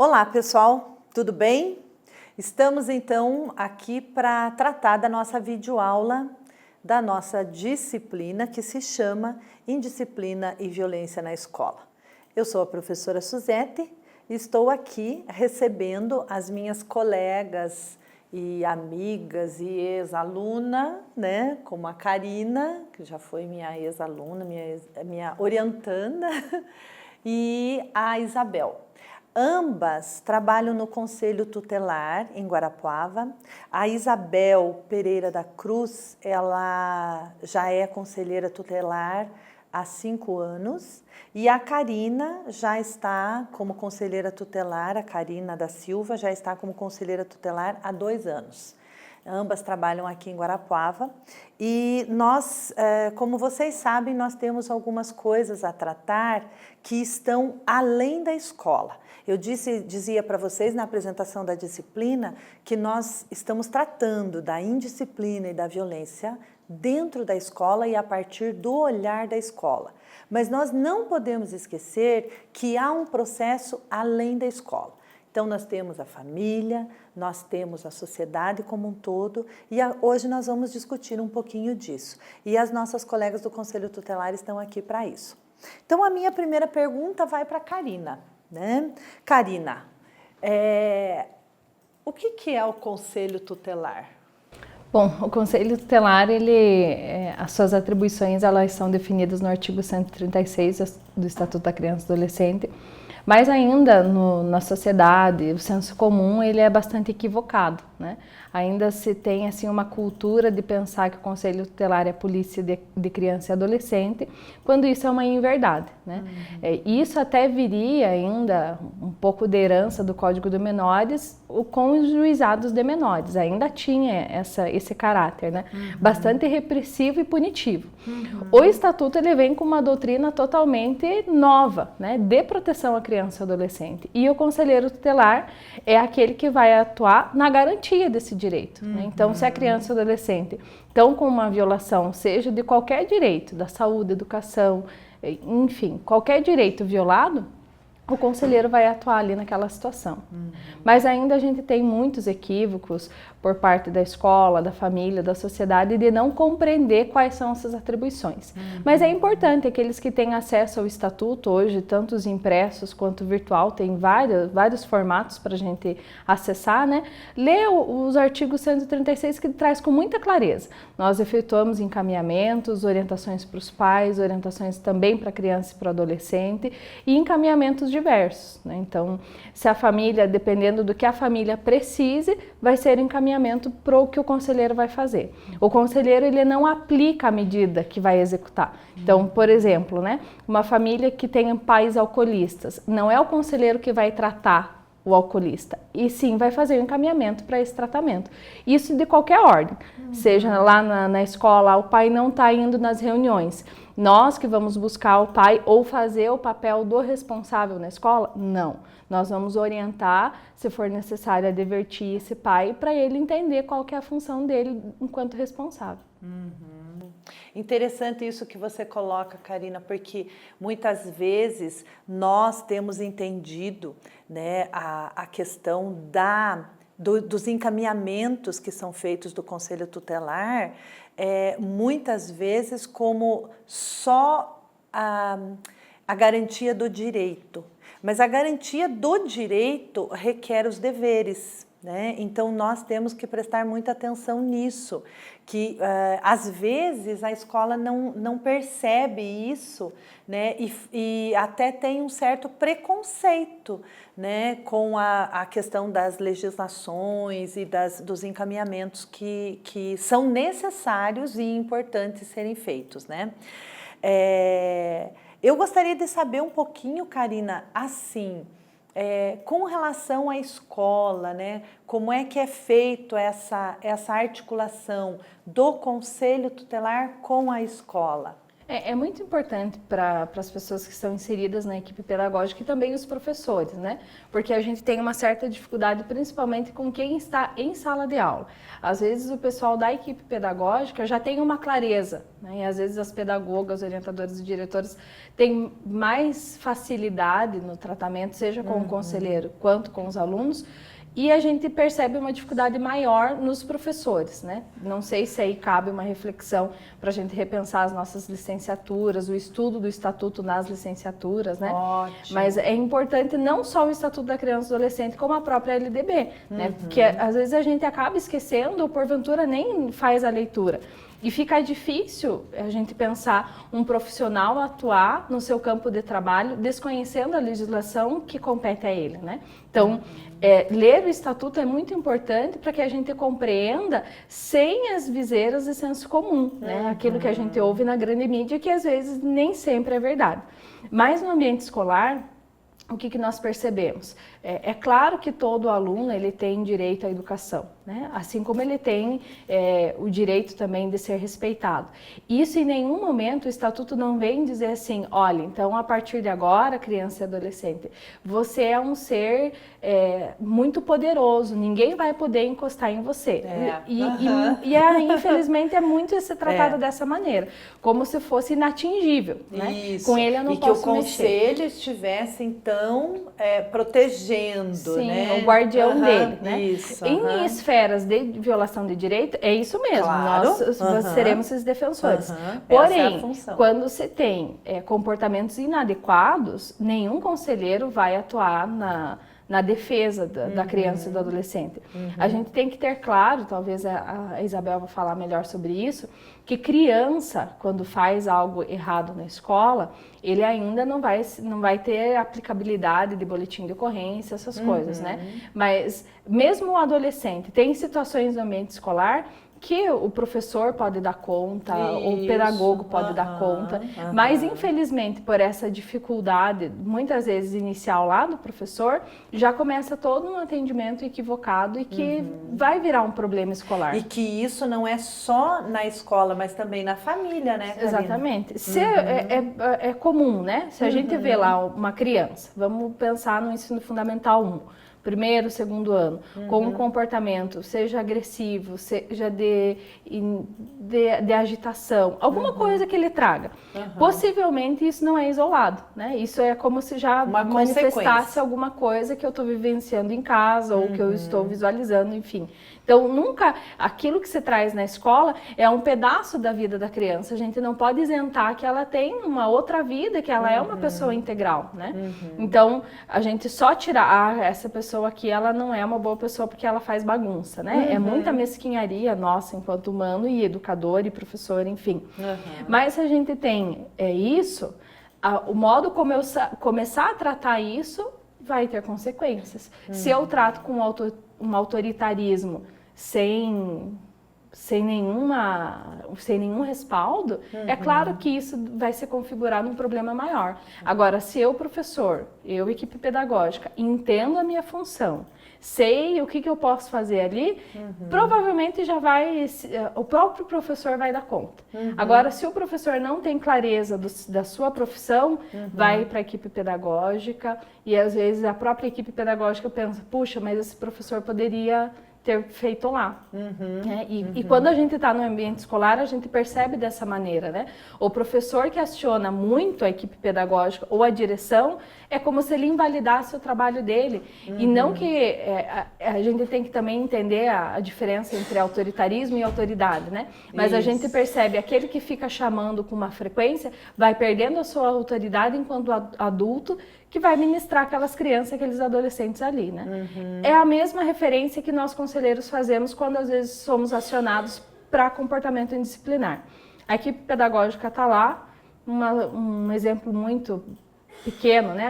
Olá pessoal, tudo bem? Estamos então aqui para tratar da nossa videoaula da nossa disciplina que se chama Indisciplina e Violência na Escola. Eu sou a professora Suzete e estou aqui recebendo as minhas colegas e amigas e ex-aluna, né, como a Karina, que já foi minha ex-aluna, minha orientanda, e a Isabel. Ambas trabalham no Conselho Tutelar em Guarapuava. A Isabel Pereira da Cruz, ela já é conselheira tutelar há 5 anos e a Karina já está como conselheira tutelar, a Karina da Silva já está como conselheira tutelar há 2 anos. Ambas trabalham aqui em Guarapuava e nós, como vocês sabem, nós temos algumas coisas a tratar que estão além da escola. Eu dizia para vocês na apresentação da disciplina que nós estamos tratando da indisciplina e da violência dentro da escola e a partir do olhar da escola. Mas nós não podemos esquecer que há um processo além da escola. Então, nós temos a família, nós temos a sociedade como um todo e hoje nós vamos discutir um pouquinho disso. E as nossas colegas do Conselho Tutelar estão aqui para isso. Então, a minha primeira pergunta vai para a Karina, né? Karina, o que é o Conselho Tutelar? Bom, o Conselho Tutelar, as suas atribuições, elas são definidas no artigo 136 do Estatuto da Criança e Adolescente. Mas ainda na sociedade, o senso comum ele é bastante equivocado, né? Ainda se tem assim uma cultura de pensar que o Conselho Tutelar é polícia de criança e adolescente, quando isso é uma inverdade, né? Isso até viria ainda um pouco de herança do Código de Menores com os juizados de menores, ainda tinha esse caráter, né? Bastante repressivo e punitivo. O Estatuto ele vem com uma doutrina totalmente nova, né? De proteção à criança e adolescente. E o conselheiro tutelar é aquele que vai atuar na garantia desse direito, né? Então, se a criança e adolescente estão com uma violação, seja de qualquer direito, da saúde, educação, enfim, qualquer direito violado, o conselheiro vai atuar ali naquela situação. Mas ainda a gente tem muitos equívocos por parte da escola, da família, da sociedade, de não compreender quais são essas atribuições. Mas é importante, aqueles que têm acesso ao estatuto hoje, tanto os impressos quanto virtual, tem vários formatos para a gente acessar, né? Ler os artigos 136 que traz com muita clareza. Nós efetuamos encaminhamentos, orientações para os pais, orientações também para a criança e para o adolescente e encaminhamentos diversos, né? Então, se a família, dependendo do que a família precise, vai ser encaminhamento para o que o conselheiro vai fazer. O conselheiro ele não aplica a medida que vai executar. Então, por exemplo, né, uma família que tem pais alcoolistas, não é o conselheiro que vai tratar o alcoolista, e sim vai fazer o encaminhamento para esse tratamento. Isso de qualquer ordem, seja lá na escola, o pai não está indo nas reuniões, nós que vamos buscar o pai ou fazer o papel do responsável na escola? Não. Nós vamos orientar, se for necessário, advertir esse pai para ele entender qual que é a função dele enquanto responsável. Interessante isso que você coloca, Karina, porque muitas vezes nós temos entendido, né, a questão dos encaminhamentos que são feitos do Conselho Tutelar, muitas vezes como só a garantia do direito. Mas a garantia do direito requer os deveres, né? Então, nós temos que prestar muita atenção nisso, que às vezes a escola não percebe isso, né? E até tem um certo preconceito, né? Com a questão das legislações e dos encaminhamentos que são necessários e importantes serem feitos, né? Eu gostaria de saber um pouquinho, Karina, assim, com relação à escola, né? Como é que é feito essa articulação do Conselho Tutelar com a escola? É muito importante para as pessoas que estão inseridas na equipe pedagógica e também os professores, né? Porque a gente tem uma certa dificuldade, principalmente com quem está em sala de aula. Às vezes o pessoal da equipe pedagógica já tem uma clareza, né? E às vezes as pedagogas, orientadoras e diretores têm mais facilidade no tratamento, seja com o conselheiro quanto com os alunos. E a gente percebe uma dificuldade maior nos professores, né? Não sei se aí cabe uma reflexão para a gente repensar as nossas licenciaturas, o estudo do Estatuto nas licenciaturas, né? Ótimo. Mas é importante não só o Estatuto da Criança e do Adolescente, como a própria LDB, né? Porque às vezes a gente acaba esquecendo ou porventura nem faz a leitura. E fica difícil a gente pensar um profissional atuar no seu campo de trabalho desconhecendo a legislação que compete a ele, né? Então, ler o Estatuto é muito importante para que a gente compreenda sem as viseiras de senso comum, né? Aquilo que a gente ouve na grande mídia que às vezes nem sempre é verdade. Mas no ambiente escolar, o que nós percebemos? É claro que todo aluno ele tem direito à educação, né? Assim como ele tem o direito também de ser respeitado. Isso em nenhum momento o Estatuto não vem dizer assim, olha, então a partir de agora, criança e adolescente, você é um ser muito poderoso, ninguém vai poder encostar em você. Infelizmente é muito ser tratado dessa maneira, como se fosse inatingível, né? Isso. Com ele eu não posso mexer. E que o conselho estivesse então protegendo, sim, né? o guardião dele, né? Isso, em esferas de violação de direito, é isso mesmo, claro, nós seremos esses defensores. Porém, essa é a função. Quando você tem comportamentos inadequados, nenhum conselheiro vai atuar na defesa da criança e do adolescente. A gente tem que ter claro, talvez a Isabel vai falar melhor sobre isso, que criança, quando faz algo errado na escola, ele ainda não vai ter aplicabilidade de boletim de ocorrência, essas coisas, né? Mas mesmo o adolescente, tem situações no ambiente escolar que o professor pode dar conta, ou o pedagogo pode dar conta, mas infelizmente por essa dificuldade, muitas vezes inicial lá do professor, já começa todo um atendimento equivocado e que vai virar um problema escolar. E que isso não é só na escola, mas também na família, né, Karina? Exatamente. É comum, né? Se a gente vê lá uma criança, vamos pensar no ensino fundamental 1, primeiro, segundo ano, com um comportamento, seja agressivo, seja de agitação, alguma coisa que ele traga. Possivelmente isso não é isolado, né? Isso é como se já manifestasse alguma coisa que eu estou vivenciando em casa ou que eu estou visualizando, enfim. Então, nunca, aquilo que se traz na escola é um pedaço da vida da criança. A gente não pode isentar que ela tem uma outra vida, que ela é uma pessoa integral, né? Então, a gente só tirar, essa pessoa aqui, ela não é uma boa pessoa porque ela faz bagunça, né? É muita mesquinharia nossa enquanto humano e educador e professor, enfim. Mas se a gente tem isso, o modo como eu começar a tratar isso vai ter consequências. Se eu trato com um autoritarismo sem nenhum respaldo, é claro que isso vai se configurar num problema maior. Agora, se eu, professor, equipe pedagógica, entendo a minha função, sei o que eu posso fazer ali, provavelmente o próprio professor vai dar conta. Agora, se o professor não tem clareza da sua profissão, vai para a equipe pedagógica e às vezes a própria equipe pedagógica pensa, puxa, mas esse professor poderia ter feito lá. E quando a gente está no ambiente escolar, a gente percebe dessa maneira, né? O professor que aciona muito a equipe pedagógica ou a direção, é como se ele invalidasse o trabalho dele. E não que a gente tem que também entender a diferença entre autoritarismo e autoridade, né? Mas a gente percebe, aquele que fica chamando com uma frequência, vai perdendo a sua autoridade enquanto adulto, que vai ministrar aquelas crianças, aqueles adolescentes ali, né? É a mesma referência que nós conselheiros fazemos quando às vezes somos acionados para comportamento indisciplinar. A equipe pedagógica está lá, um exemplo muito pequeno, né?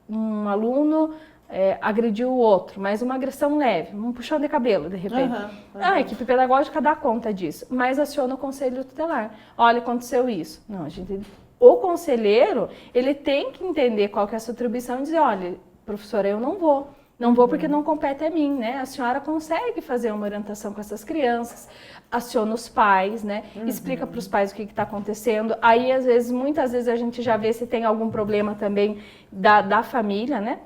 Um aluno agrediu o outro, mas uma agressão leve, um puxão de cabelo, de repente. A equipe pedagógica dá conta disso, mas aciona o conselho tutelar. Olha, aconteceu isso. Não, o conselheiro, ele tem que entender qual que é a sua atribuição e dizer, olha, professora, eu não vou Não vou porque não compete a mim, né? A senhora consegue fazer uma orientação com essas crianças, aciona os pais, né? Explica para os pais o que está acontecendo. Aí, às vezes, muitas vezes a gente já vê se tem algum problema também da família, né?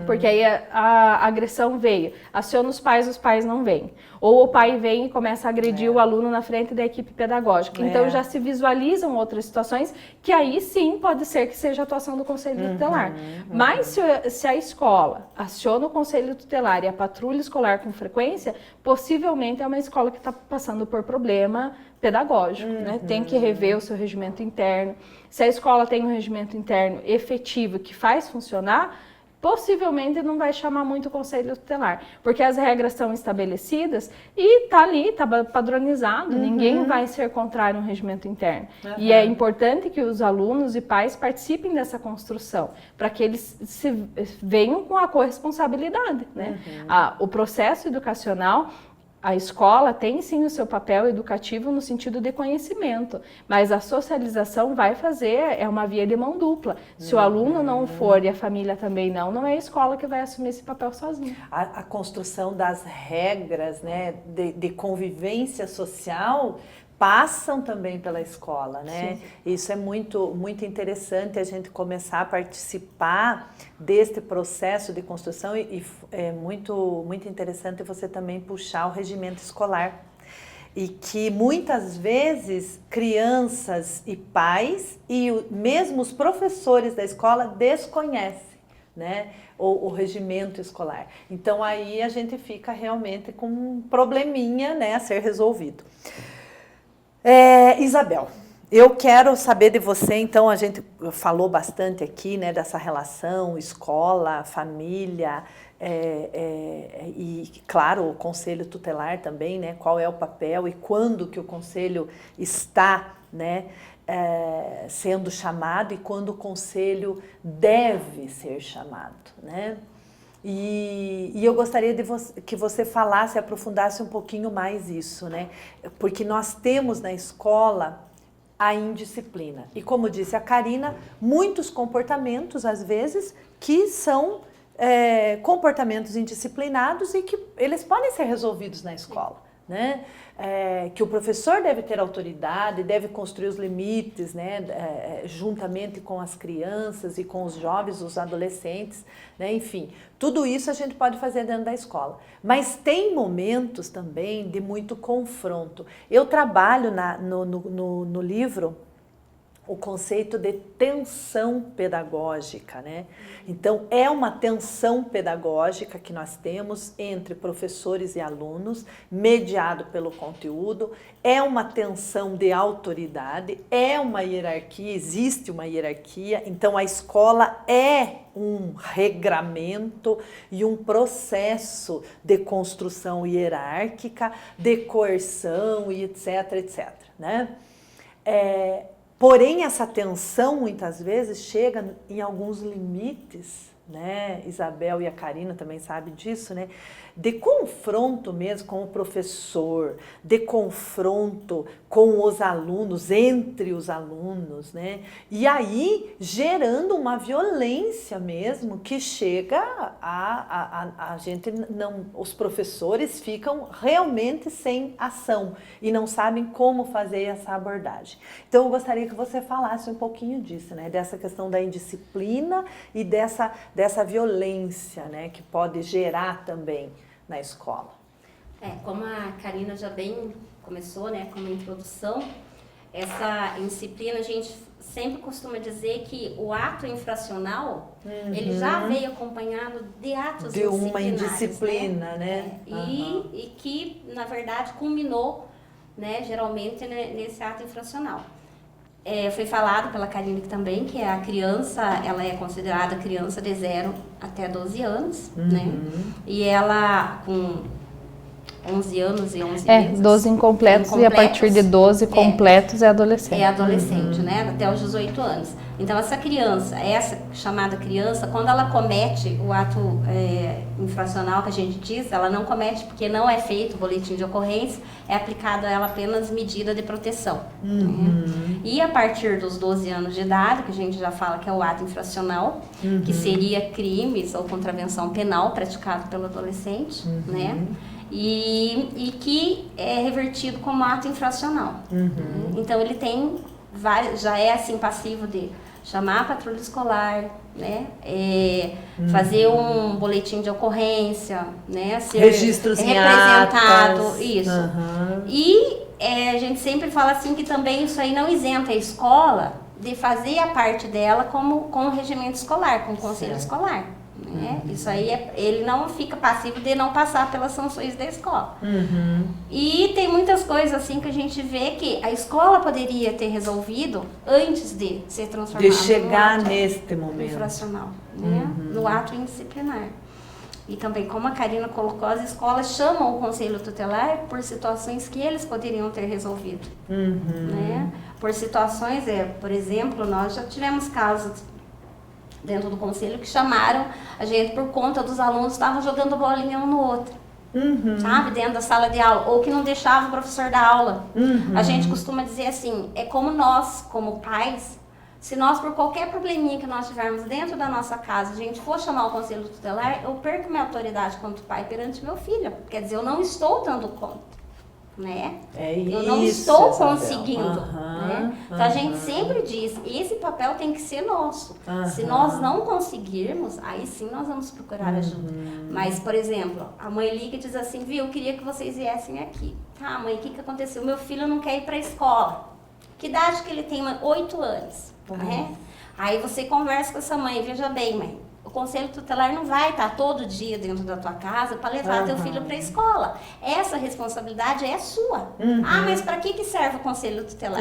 Porque aí a agressão veio, aciona os pais não vêm. Ou o pai vem e começa a agredir o aluno na frente da equipe pedagógica. Então já se visualizam outras situações que aí sim pode ser que seja a atuação do conselho tutelar. Mas se a escola aciona o conselho tutelar e a patrulha escolar com frequência, possivelmente é uma escola que está passando por problema pedagógico, né? Tem que rever o seu regimento interno. Se a escola tem um regimento interno efetivo que faz funcionar, possivelmente não vai chamar muito o conselho tutelar, porque as regras estão estabelecidas e está ali, está padronizado, ninguém vai ser contrário ao regimento interno. E é importante que os alunos e pais participem dessa construção, para que eles venham com a corresponsabilidade, né? O processo educacional, a escola tem sim o seu papel educativo no sentido de conhecimento, mas a socialização vai fazer, é uma via de mão dupla. Se o aluno não for e a família também não é a escola que vai assumir esse papel sozinha. A construção das regras, né, de convivência social passam também pela escola, né? Sim. Isso é muito, muito interessante a gente começar a participar deste processo de construção e é muito, muito interessante você também puxar o regimento escolar. E que muitas vezes crianças e pais e mesmo os professores da escola desconhecem, né, o regimento escolar. Então aí a gente fica realmente com um probleminha, né, a ser resolvido. Isabel, eu quero saber de você, então a gente falou bastante aqui, né, dessa relação escola, família e, claro, o conselho tutelar também, né, qual é o papel e quando que o conselho está, né, sendo chamado e quando o conselho deve ser chamado, né? E eu gostaria que você falasse, aprofundasse um pouquinho mais isso, né? Porque nós temos na escola a indisciplina. E como disse a Karina, muitos comportamentos, às vezes, que são comportamentos indisciplinados e que eles podem ser resolvidos na escola, né? Que o professor deve ter autoridade, deve construir os limites, né, juntamente com as crianças e com os jovens, os adolescentes, né, enfim, tudo isso a gente pode fazer dentro da escola. Mas tem momentos também de muito confronto. Eu trabalho no livro o conceito de tensão pedagógica, né? Então, é uma tensão pedagógica que nós temos entre professores e alunos, mediado pelo conteúdo, é uma tensão de autoridade, é uma hierarquia, existe uma hierarquia, então a escola é um regramento e um processo de construção hierárquica, de coerção e etc, etc, né? Porém, essa tensão, muitas vezes, chega em alguns limites, né? Isabel e a Karina também sabem disso, né? De confronto mesmo com o professor, de confronto com os alunos, entre os alunos, né? E aí, gerando uma violência mesmo, que chega a gente não... Os professores ficam realmente sem ação e não sabem como fazer essa abordagem. Então, eu gostaria que você falasse um pouquinho disso, né? Dessa questão da indisciplina e dessa violência, né? Que pode gerar também na escola. Como a Karina já bem começou, né, como introdução, essa indisciplina, a gente sempre costuma dizer que o ato infracional, ele já veio acompanhado de atos de uma indisciplina, né? E que, na verdade, culminou, né, geralmente, né, nesse ato infracional. Foi falado pela Karine também que a criança, ela é considerada criança de 0 até 12 anos, né? E ela, com 11 anos e 11 meses. 12 incompletos e a partir de 12 completos é adolescente. É adolescente, né? Até os 18 anos. Então, essa criança, essa chamada criança, quando ela comete o ato infracional que a gente diz, ela não comete porque não é feito o boletim de ocorrência, é aplicado a ela apenas medida de proteção. Né? E a partir dos 12 anos de idade, que a gente já fala que é o ato infracional, que seria crimes ou contravenção penal praticado pelo adolescente, né? E que é revertido como ato infracional. Então, ele tem vários, já é assim passivo de chamar a patrulha escolar, né? Fazer um boletim de ocorrência, né? Ser registros representado, em atas. isso. E a gente sempre fala assim que também isso aí não isenta a escola de fazer a parte dela como com o regimento escolar, com o conselho escolar. Né? Isso aí ele não fica passivo de não passar pelas sanções da escola. E tem muitas coisas assim que a gente vê que a escola poderia ter resolvido antes de ser transformado de chegar no ato neste momento infracional, né? No ato indisciplinar. E também, como a Karina colocou, as escolas chamam o conselho tutelar por situações que eles poderiam ter resolvido. Né? Por situações, por exemplo, nós já tivemos casos dentro do conselho que chamaram a gente por conta dos alunos que estavam jogando bolinha um no outro, sabe, dentro da sala de aula, ou que não deixava o professor dar aula. A gente costuma dizer assim, é como nós, como pais, se nós por qualquer probleminha que nós tivermos dentro da nossa casa, a gente for chamar o conselho tutelar, eu perco minha autoridade quanto pai perante meu filho, quer dizer, eu não estou dando conta. Né? Eu não estou conseguindo. Né? Então a gente sempre diz, esse papel tem que ser nosso. Se nós não conseguirmos, aí sim nós vamos procurar ajuda. Mas, por exemplo, a mãe liga e diz assim, viu, eu queria que vocês viessem aqui. Tá, mãe, o que aconteceu? Meu filho não quer ir para a escola. Que idade que ele tem? 8 anos. Né? Aí você conversa com essa mãe, veja bem, mãe. O conselho tutelar não vai estar todo dia dentro da tua casa para levar teu filho para a escola. Essa responsabilidade é sua. Ah, mas para que serve o conselho tutelar?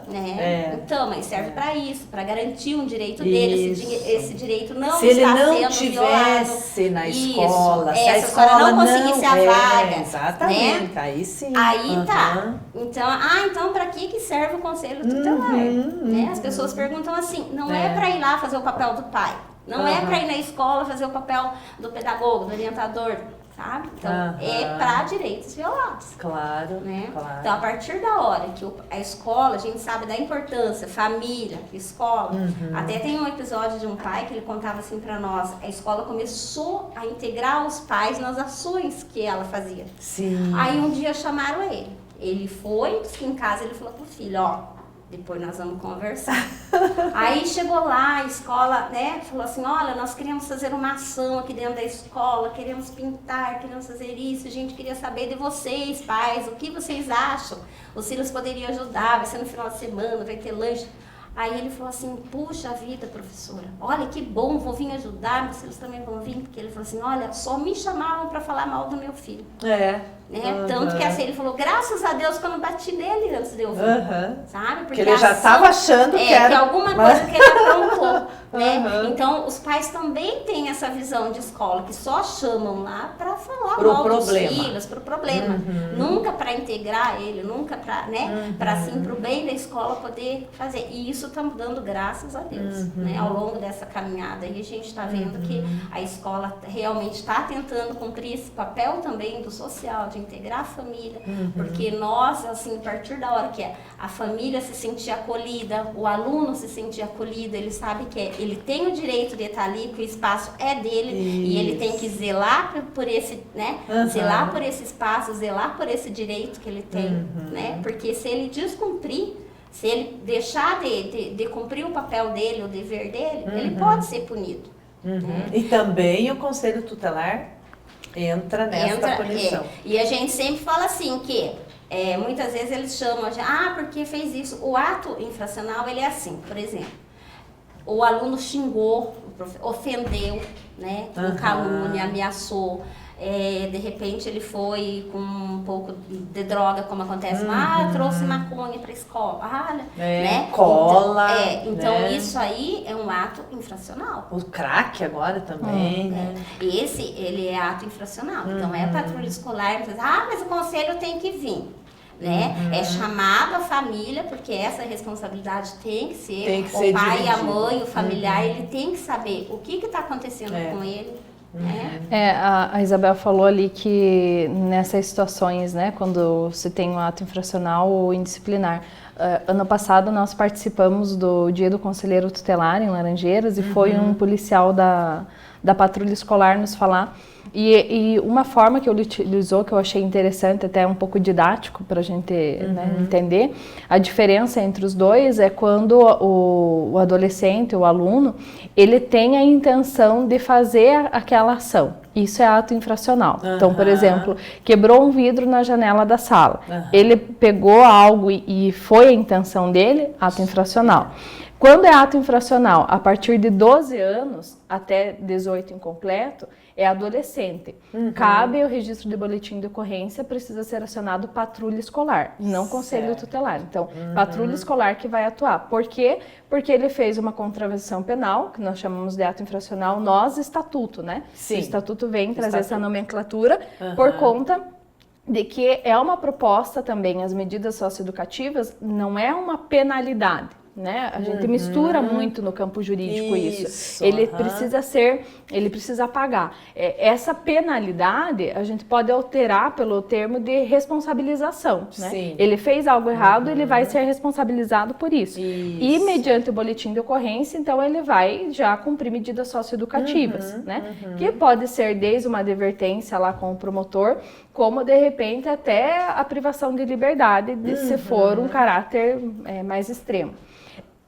Né? Então, mas serve para isso, para garantir um direito dele. Esse direito não se está ele não sendo tivesse violado. na escola, isso. Se a escola não conseguisse a vaga. Exatamente, né? aí sim. Aí tá. Então para que serve o conselho tutelar? Né? As pessoas perguntam assim, não é para ir lá fazer o papel do pai. Não é para ir na escola fazer o papel do pedagogo, do orientador, sabe? Então, é para direitos violados. Claro, né? claro. Então, a partir da hora que a escola, a gente sabe da importância, família, escola. Até tem um episódio de um pai que ele contava assim para nós, a escola começou a integrar os pais nas ações que ela fazia. Sim. Aí um dia chamaram ele. Ele foi, disse que em casa ele falou pro filho, ó, depois nós vamos conversar. Aí chegou lá, a escola, né, falou assim, olha, nós queremos fazer uma ação aqui dentro da escola, queremos pintar, queremos fazer isso, a gente queria saber de vocês, pais, o que vocês acham? Os filhos poderiam ajudar, vai ser no final de semana, vai ter lanche. Aí ele falou assim, puxa vida, professora, olha que bom, vou vir ajudar, meus filhos também vão vir, porque ele falou assim, olha, só me chamavam para falar mal do meu filho. Né? Tanto que assim, ele falou, graças a Deus que eu não bati nele antes de eu vir, sabe? Porque ele já estava achando que era... que alguma coisa que ele aprontou, né? Então, os pais também têm essa visão de escola, que só chamam lá para falar mal dos filhos, pro problema. Nunca para integrar ele, nunca para, né? Para assim, pro bem da escola poder fazer. E isso está mudando, graças a Deus, né? Ao longo dessa caminhada aí, a gente está vendo que a escola realmente está tentando cumprir esse papel também do social, de integrar a família, porque nós, assim, a partir da hora que a família se sentir acolhida, o aluno se sentir acolhido, ele sabe que ele tem o direito de estar ali, que o espaço é dele, e ele tem que zelar por esse, né, zelar por esse espaço, zelar por esse direito que ele tem, né, porque se ele descumprir, se ele deixar de cumprir o papel dele, o dever dele, ele pode ser punido. Né? E também o conselho tutelar entra nessa punição. E a gente sempre fala assim que muitas vezes eles chamam porque fez isso. O ato infracional, ele é assim, por exemplo, o aluno xingou, ofendeu, né, com calúnia, ameaçou. De repente ele foi com um pouco de droga, como acontece, trouxe maconha para a escola, né? Cola. Então né? isso aí é um ato infracional. O crack agora também, né? Esse, ele é ato infracional. Então é patrulha escolar, mas o conselho tem que vir. Né? É chamado a família, porque essa responsabilidade tem que ser o pai, dividida. a mãe, o familiar, ele tem que saber o que está acontecendo com ele. A Isabel falou ali que nessas situações, né, quando se tem um ato infracional ou indisciplinar, ano passado nós participamos do Dia do Conselheiro Tutelar em Laranjeiras e foi um policial da patrulha escolar nos falar. E uma forma que ele utilizou, que eu achei interessante, até um pouco didático para a gente entender, a diferença entre os dois é quando o adolescente, o aluno, ele tem a intenção de fazer aquela ação. Isso é ato infracional. Então, por exemplo, quebrou um vidro na janela da sala. Ele pegou algo e foi a intenção dele, ato infracional. Quando é ato infracional, a partir de 12 anos até 18 incompleto, é adolescente. Cabe o registro de boletim de ocorrência, precisa ser acionado patrulha escolar, não conselho tutelar. Então, patrulha escolar que vai atuar. Por quê? Porque ele fez uma contravenção penal, que nós chamamos de ato infracional, estatuto, né? Sim. O estatuto vem trazer essa nomenclatura por conta de que é uma proposta também, as medidas socioeducativas não é uma penalidade. Né? A gente mistura muito no campo jurídico isso. Ele precisa pagar. Essa penalidade a gente pode alterar pelo termo de responsabilização. Né? Ele fez algo errado, ele vai ser responsabilizado por isso. E mediante o boletim de ocorrência, então ele vai já cumprir medidas socioeducativas, né? Que pode ser desde uma advertência lá com o promotor, como de repente até a privação de liberdade, se for um caráter mais extremo.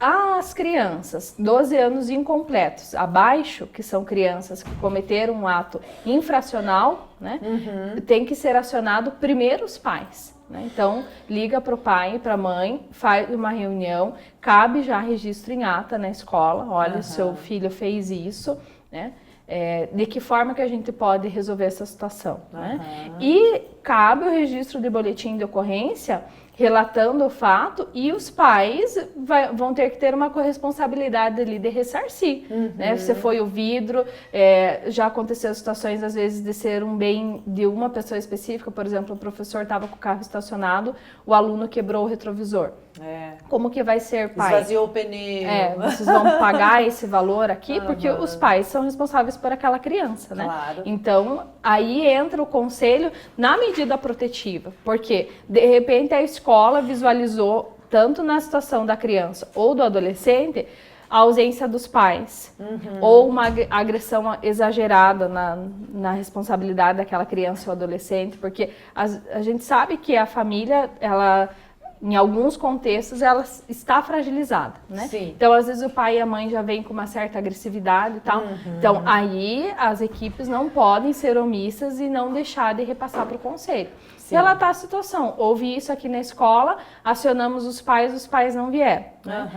As crianças, 12 anos incompletos, abaixo, que são crianças que cometeram um ato infracional, né, tem que ser acionado primeiro os pais. Né? Então, liga para o pai e para a mãe, faz uma reunião, cabe já registro em ata na escola, olha, seu filho fez isso, né? De que forma que a gente pode resolver essa situação. Né? E cabe o registro de boletim de ocorrência relatando o fato e os pais vão ter que ter uma corresponsabilidade ali de ressarcir. Né? Você foi o vidro, já aconteceu situações às vezes de ser um bem de uma pessoa específica, por exemplo, o professor estava com o carro estacionado, o aluno quebrou o retrovisor. Como que vai ser, pai? Esvaziou o pneu. Vocês vão pagar esse valor aqui, porque os pais são responsáveis por aquela criança, né? Claro. Então, aí entra o conselho na medida protetiva, porque de repente a escola visualizou, tanto na situação da criança ou do adolescente, a ausência dos pais, ou uma agressão exagerada na responsabilidade daquela criança ou adolescente, porque a gente sabe que a família, ela, em alguns contextos, ela está fragilizada, né? Então, às vezes, o pai e a mãe já vêm com uma certa agressividade e tal. Então, aí, as equipes não podem ser omissas e não deixar de repassar para o conselho. Relatar a situação. Houve isso aqui na escola, acionamos os pais não vieram. Né?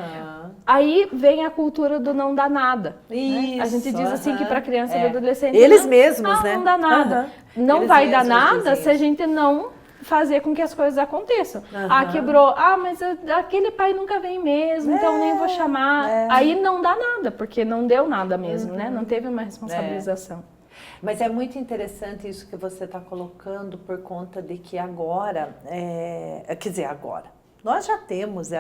Aí vem a cultura do não dá nada. Né? A gente diz assim que para criança e adolescente... Eles mesmos, né? Não dá nada. Não Eles vai dar mesmos nada dizem se a gente não fazer com que as coisas aconteçam. Quebrou. Mas aquele pai nunca vem mesmo, então nem vou chamar. Aí não dá nada, porque não deu nada mesmo, né? Não teve uma responsabilização. Mas é muito interessante isso que você está colocando por conta de que agora, agora, nós já temos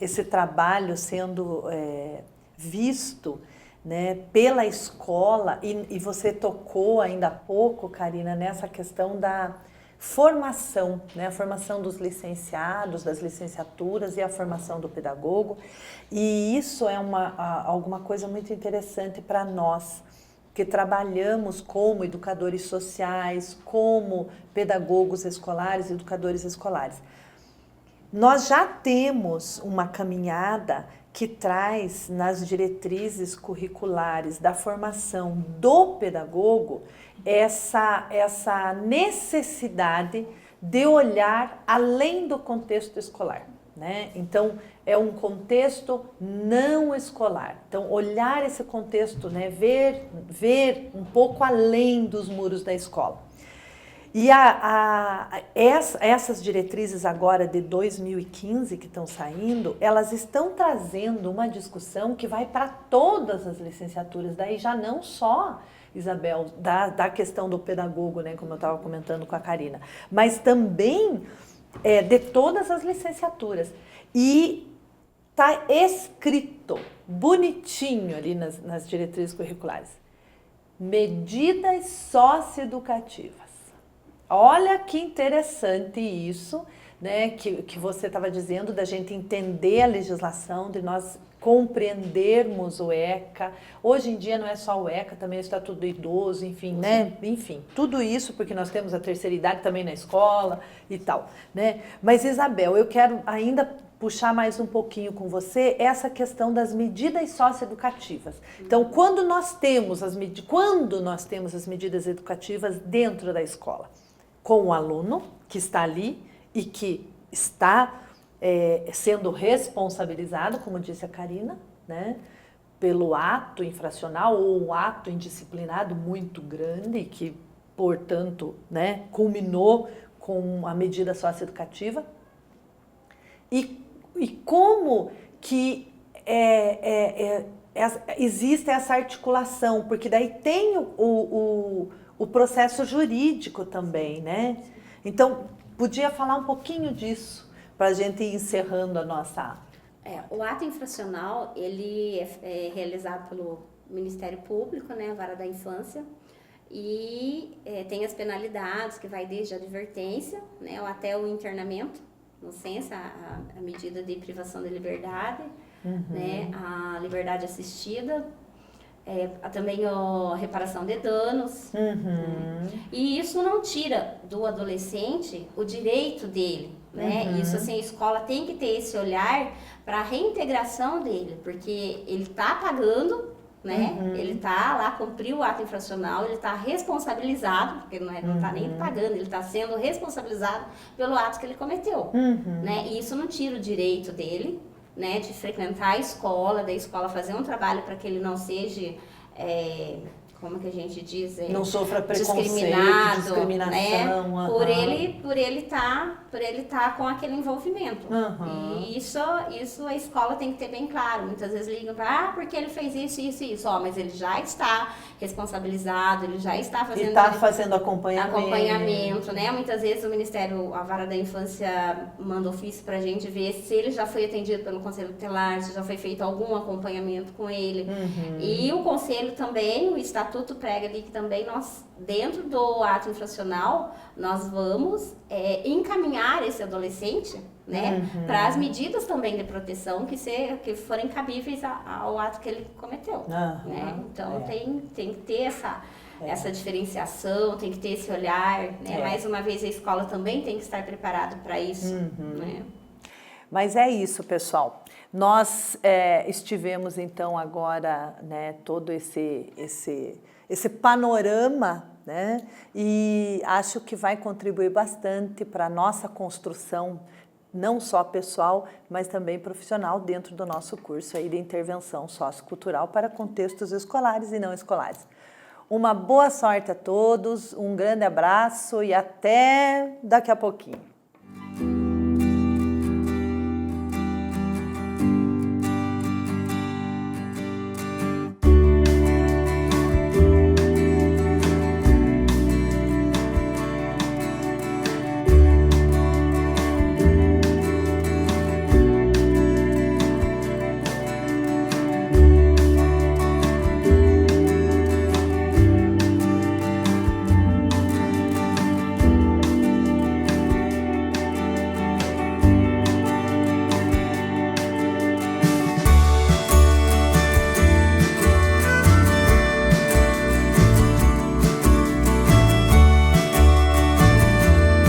esse trabalho sendo visto, né, pela escola e você tocou ainda há pouco, Karina, nessa questão da formação, né, a formação dos licenciados, das licenciaturas e a formação do pedagogo, e isso é alguma coisa muito interessante para nós, que trabalhamos como educadores sociais, como pedagogos escolares, educadores escolares. Nós já temos uma caminhada que traz nas diretrizes curriculares da formação do pedagogo essa necessidade de olhar além do contexto escolar. Né? Então, é um contexto não escolar. Então, olhar esse contexto, né, ver um pouco além dos muros da escola. E essas diretrizes agora de 2015 que estão saindo, elas estão trazendo uma discussão que vai para todas as licenciaturas, daí já não só, Isabel, da questão do pedagogo, né, como eu estava comentando com a Karina, mas também de todas as licenciaturas. E está escrito bonitinho ali nas diretrizes curriculares, medidas socioeducativas. Olha que interessante isso, né, que você estava dizendo, da gente entender a legislação, de nós compreendermos o ECA. Hoje em dia não é só o ECA, também é o Estatuto do Idoso, enfim, né? Enfim, tudo isso porque nós temos a terceira idade também na escola e tal, né? Mas, Isabel, eu quero ainda puxar mais um pouquinho com você essa questão das medidas socioeducativas. Então, quando nós temos as medidas educativas dentro da escola, com o aluno que está ali e que está sendo responsabilizado, como disse a Karina, né, pelo ato infracional ou um ato indisciplinado muito grande que, portanto, né, culminou com a medida socioeducativa. E como que existe essa articulação, porque daí tem o processo jurídico também, né? Então, podia falar um pouquinho disso para a gente ir encerrando a nossa... O ato infracional, ele é realizado pelo Ministério Público, né, a Vara da Infância, e tem as penalidades, que vai desde a advertência, né, ou até o internamento, no senso, a medida de privação de liberdade, né, a liberdade assistida, também a reparação de danos. E isso não tira do adolescente o direito dele, né? Isso, assim, a escola tem que ter esse olhar para a reintegração dele, porque ele está pagando, né? Ele está lá, cumpriu o ato infracional, ele está responsabilizado, porque não está nem pagando, ele está sendo responsabilizado pelo ato que ele cometeu, né? E isso não tira o direito dele, né, de frequentar a escola, da escola fazer um trabalho para que ele não seja, como que a gente diz? Não sofra preconceito, discriminação. Né, por ele tá com aquele envolvimento. E isso a escola tem que ter bem claro. Muitas vezes ligam para, porque ele fez isso. Mas ele já está responsabilizado, ele já está fazendo... está fazendo acompanhamento. Né? Muitas vezes o Ministério, a Vara da Infância, manda ofício para a gente ver se ele já foi atendido pelo Conselho Tutelar, se já foi feito algum acompanhamento com ele. E o Conselho também, o Estatuto prega ali que também nós, dentro do ato infracional, nós vamos encaminhar esse adolescente, né, para as medidas também de proteção que forem cabíveis ao ato que ele cometeu. Né? Então tem que ter essa diferenciação, tem que ter esse olhar, né? Mais uma vez a escola também tem que estar preparada para isso. Né? Mas é isso, pessoal. Nós estivemos então agora, né, todo esse panorama, né, e acho que vai contribuir bastante para a nossa construção, não só pessoal, mas também profissional dentro do nosso curso aí de intervenção sociocultural para contextos escolares e não escolares. Uma boa sorte a todos, um grande abraço e até daqui a pouquinho.